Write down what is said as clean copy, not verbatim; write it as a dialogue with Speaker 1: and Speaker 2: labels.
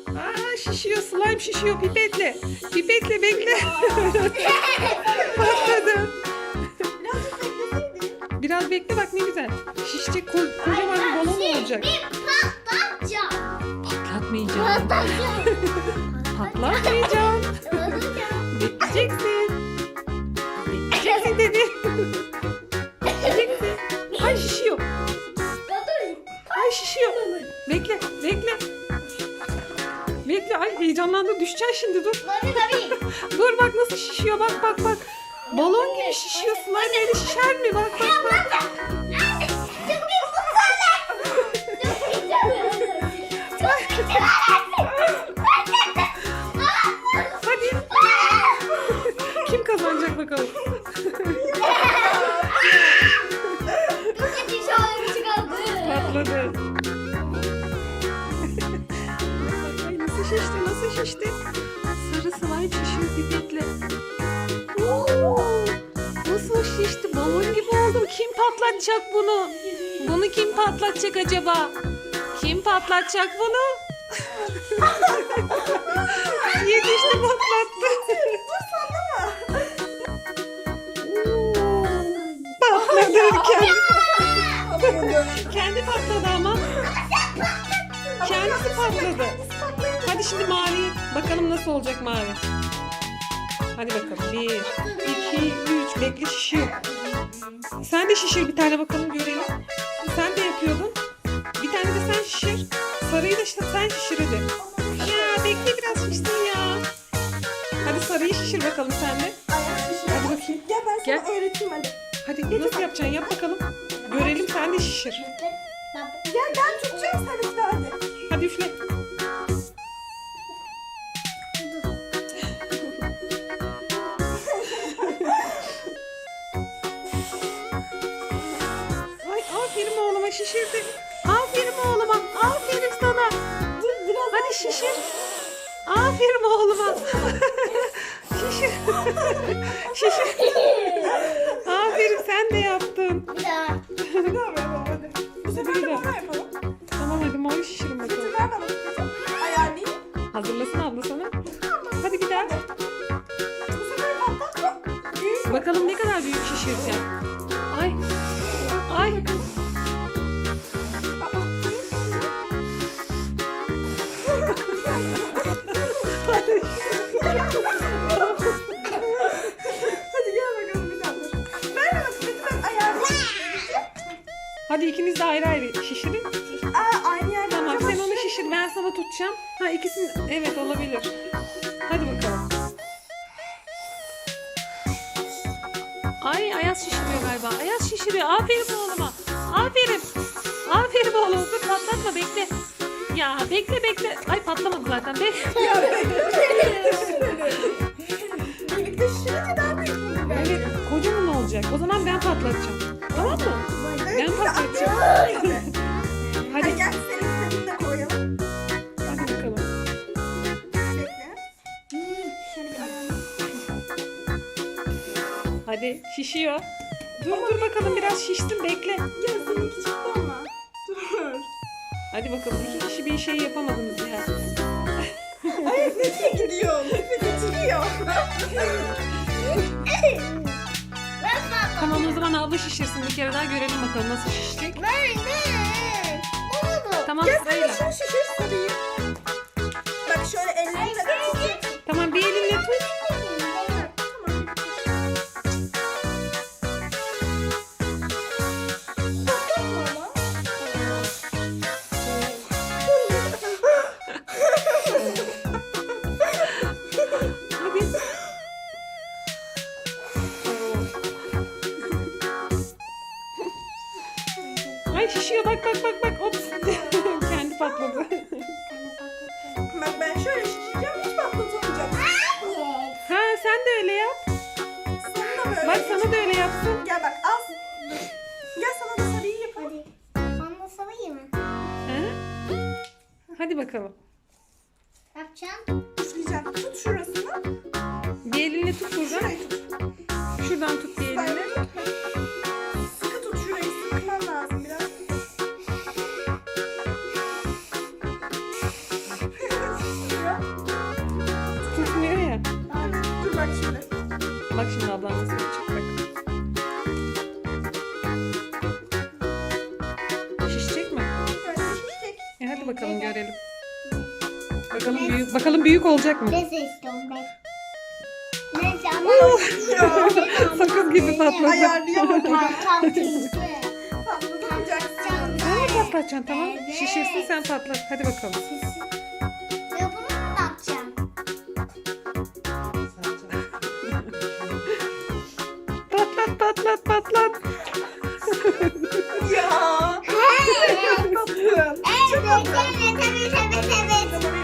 Speaker 1: Aa, şişiyor, slime şişiyor pipetle. Pipetle bekle. Patladı. Biraz bekle bak ne güzel. Şişecek kocaman bir balon olacak. Patlatmayacağım. Patlatmayacağım. Bekleyeceksin. Bekleyeceksin dedi. Bekleyeceksin. Ay şişiyor. Ay şişiyor. Bekle, bekle. Bekle, ay heyecanlandı. Düşeceksin şimdi, dur. Dur bak nasıl şişiyor, bak bak bak. Balon gibi şişiyor. Slime öyle şişer mi? Bak bak bak. Hadi. Kim kazanacak bakalım? Patladı. Ay nasıl şişti, nasıl şişti? Sarı slime şişiyor pipetle. Nasıl şişti? Balon gibi oldu. Kim patlatacak bunu? Bunu kim patlatacak acaba? Kim patlatacak bunu? Yetişti, patlattı. Patladı. Kendi patladı ama. Kendisi patladı. Hadi şimdi mavi. Bakalım nasıl olacak mavi. Hadi bakalım. 1, 2, 3. Bekle, şişiyor. Sen de şişir bir tane bakalım görelim. Sen de yapıyordun. Bir tane de sen şişir. Sarıyı da işte sen şişir hadi. Ya bekle, biraz şişsin ya. Hadi sarıyı şişir bakalım sen de. Hadi bakayım.
Speaker 2: Gel ben sana öğreteyim hadi.
Speaker 1: Hadi nasıl yapacaksın, yap bakalım. Görelim, sen de şişir.
Speaker 2: Gel ben tutacağım, sen üfle hadi.
Speaker 1: Hadi üfle. Ay aferin oğluma, şişirdi. Aferin oğluma. Aferin sana.
Speaker 2: Dur biraz
Speaker 1: hadi şişir. Aferin oğluma. Şişir. Şişir. Aferin, sen de yaptın.
Speaker 2: bir daha yapalım hadi. Bu sefer de bana yapalım.
Speaker 1: Tamam hadi mavi şişirin bakalım.
Speaker 2: Ver bana tutacağım. Ayarlayayım.
Speaker 1: Hazırlasın abla sana. Hadi bir daha.
Speaker 2: Bu sefer patlatma. Büyük.
Speaker 1: Bakalım ne kadar büyük şişireceğim. Ay. Ay.
Speaker 2: Hadi gel bakalım bir daha dur. Ver bana tutacağım, ben ayarlayayım.
Speaker 1: Hadi ikiniz de ayrı ayrı şişirin.
Speaker 2: Aynı yerde.
Speaker 1: Tamam sen onu şişir, ben sana tutacağım. Ha ikisini, evet olabilir. Hadi bakalım. Ay Ayaz şişiriyor galiba. Ayaz şişiriyor. Aferin oğluma. Aferin. Aferin oğlum. Dur patlatma, bekle. Ya bekle bekle. Ay patlamadı zaten.
Speaker 2: Birlikte şişirince daha büyük olur bence.
Speaker 1: Evet, kocaman olacak. O zaman ben patlatacağım. Tamam mı? Ben patlatacağım.
Speaker 2: Hadi
Speaker 1: Hadi.
Speaker 2: gel, senin istediğini de koyalım.
Speaker 1: Hadi bakalım.
Speaker 2: Bekle. Şöyle bir ayarlayayım.
Speaker 1: Hadi şişiyor. Dur bakalım, biraz şişsin, bekle.
Speaker 2: Ya seninki çıktı ama. Dur.
Speaker 1: Hadi bakalım, iki kişi bir şey yapamadınız ya.
Speaker 2: Ay nereye gidiyor? Nefes geçiriyor.
Speaker 1: Tamam o zaman abla şişirsin, bir kere daha görelim bakalım nasıl şişecek. Tamam
Speaker 2: Gel sen
Speaker 1: sırayla.
Speaker 2: de şunu şişir sarıyı. Bak şöyle ellerine de tut.
Speaker 1: Tamam bir elinle tut. Hadi. Ay şişiyor, bak bak bak bak. Ops. Kendi patladı.
Speaker 2: Bak ben şöyle şişireceğim, hiç patlatamayacağım.
Speaker 1: Ha sen de öyle yap.
Speaker 2: Sana da böyle.
Speaker 1: Bak sana da öyle yapsın.
Speaker 2: Gel bak az. Gel sana da sarıyı yapalım.
Speaker 3: Bana sarayım mı?
Speaker 1: Ha? Hadi bakalım.
Speaker 3: Yapacağım.
Speaker 2: Üfleyeceğim. Tut şurasını.
Speaker 1: Bir elinle tut buradan.
Speaker 2: Şurayı tut.
Speaker 1: Şuradan tut bir elinle.
Speaker 2: Sıkı tut şurayı. Sıkman lazım biraz.
Speaker 1: Patlat bakalım görelim. Bakalım büyük olacak mı?
Speaker 3: Ne istiyorum ben? Neyse ama
Speaker 1: Sakız gibi patladı.
Speaker 2: Ayarlayamadım.
Speaker 3: patlatayım.
Speaker 2: Patlatacaksın.
Speaker 1: Sen mi patlatacaksın tamam?
Speaker 3: Evet.
Speaker 1: Şişirsin sen patlat. Hadi bakalım.
Speaker 3: Ve bunu mu yapacağım?
Speaker 1: Patlat.
Speaker 2: Ya.
Speaker 3: Evet, evet, evet, evet.
Speaker 2: Tamam,